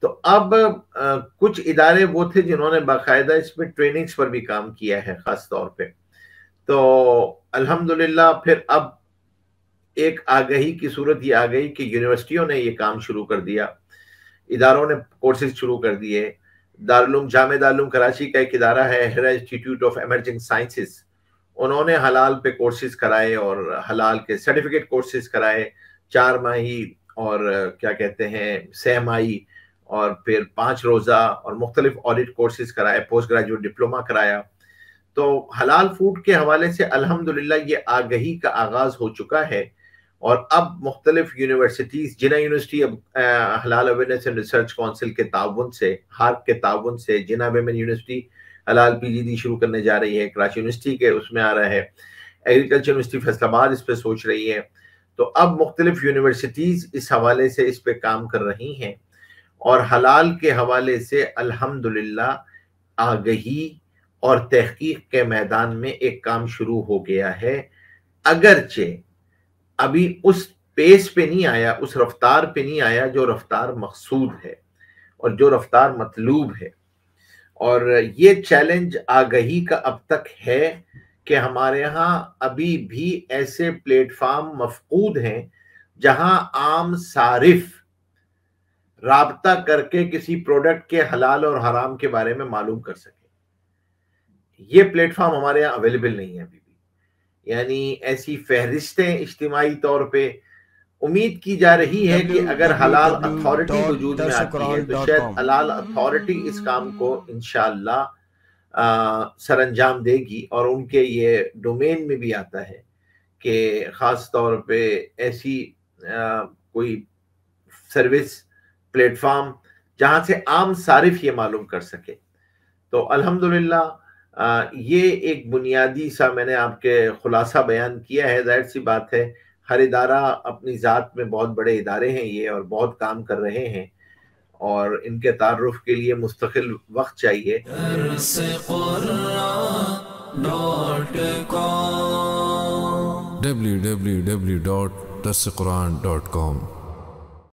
تو اب کچھ ادارے وہ تھے جنہوں نے باقاعدہ اس میں ٹریننگز پر بھی کام کیا ہے خاص طور پہ. تو الحمدللہ پھر اب ایک آگہی کی صورت یہ آ گئی کہ یونیورسٹیوں نے یہ کام شروع کر دیا، اداروں نے کورسز شروع کر دیے. جامع دارالعلوم کراچی کا ایک ادارہ ہے ہیرا انسٹیٹیوٹ آف ایمرجنگ سائنسز، انہوں نے حلال پہ کورسز کرائے اور حلال کے سرٹیفکیٹ کورسز کرائے، 4 ماہی اور کیا کہتے ہیں 6 ماہی اور پھر 5 روزہ اور مختلف آڈٹ کورسز کرائے، پوسٹ گریجویٹ ڈپلوما کرایا. تو حلال فوڈ کے حوالے سے الحمدللہ یہ آگہی کا آغاز ہو چکا ہے، اور اب مختلف یونیورسٹیز، جنہ یونیورسٹی اب حلال اویئرنیس اینڈ ریسرچ کونسل کے تعاون سے، ہارک کے تعاون سے، جنہ ویمن یونیورسٹی حلال پی جی ڈی شروع کرنے جا رہی ہے، کراچی یونیورسٹی کے اس میں آ رہا ہے، ایگریکلچر یونیورسٹی فیصل آباد اس پہ سوچ رہی ہے. تو اب مختلف یونیورسٹیز اس حوالے سے اس پہ کام کر رہی ہیں، اور حلال کے حوالے سے الحمدللہ آگہی اور تحقیق کے میدان میں ایک کام شروع ہو گیا ہے، اگرچہ ابھی اس پیس پہ نہیں آیا، اس رفتار پہ نہیں آیا جو رفتار مقصود ہے اور جو رفتار مطلوب ہے. اور یہ چیلنج آگہی کا اب تک ہے کہ ہمارے ہاں ابھی بھی ایسے پلیٹ فارم مفقود ہیں جہاں عام صارف رابطہ کر کے کسی پروڈکٹ کے حلال اور حرام کے بارے میں معلوم کر سکے. یہ پلیٹ فارم ہمارے یہاں اویلیبل نہیں ہے ابھی بھی. یعنی ایسی فہرستیں اجتماعی طور پہ امید کی جا رہی ہے کہ اگر حلال اتھارٹی وجود میں آتی ہے تو شاید حلال اتھارٹی اس کام کو انشاءاللہ سر انجام دے گی، اور ان کے یہ ڈومین میں بھی آتا ہے کہ خاص طور پہ ایسی کوئی سروس پلیٹ فارم جہاں سے عام صارف یہ معلوم کر سکے. تو الحمدللہ یہ ایک بنیادی سا میں نے آپ کے خلاصہ بیان کیا ہے. ظاہر سی بات ہے ہر ادارہ اپنی ذات میں بہت بڑے ادارے ہیں یہ، اور بہت کام کر رہے ہیں، اور ان کے تعارف کے لیے مستقل وقت چاہیے. www.darsequran.com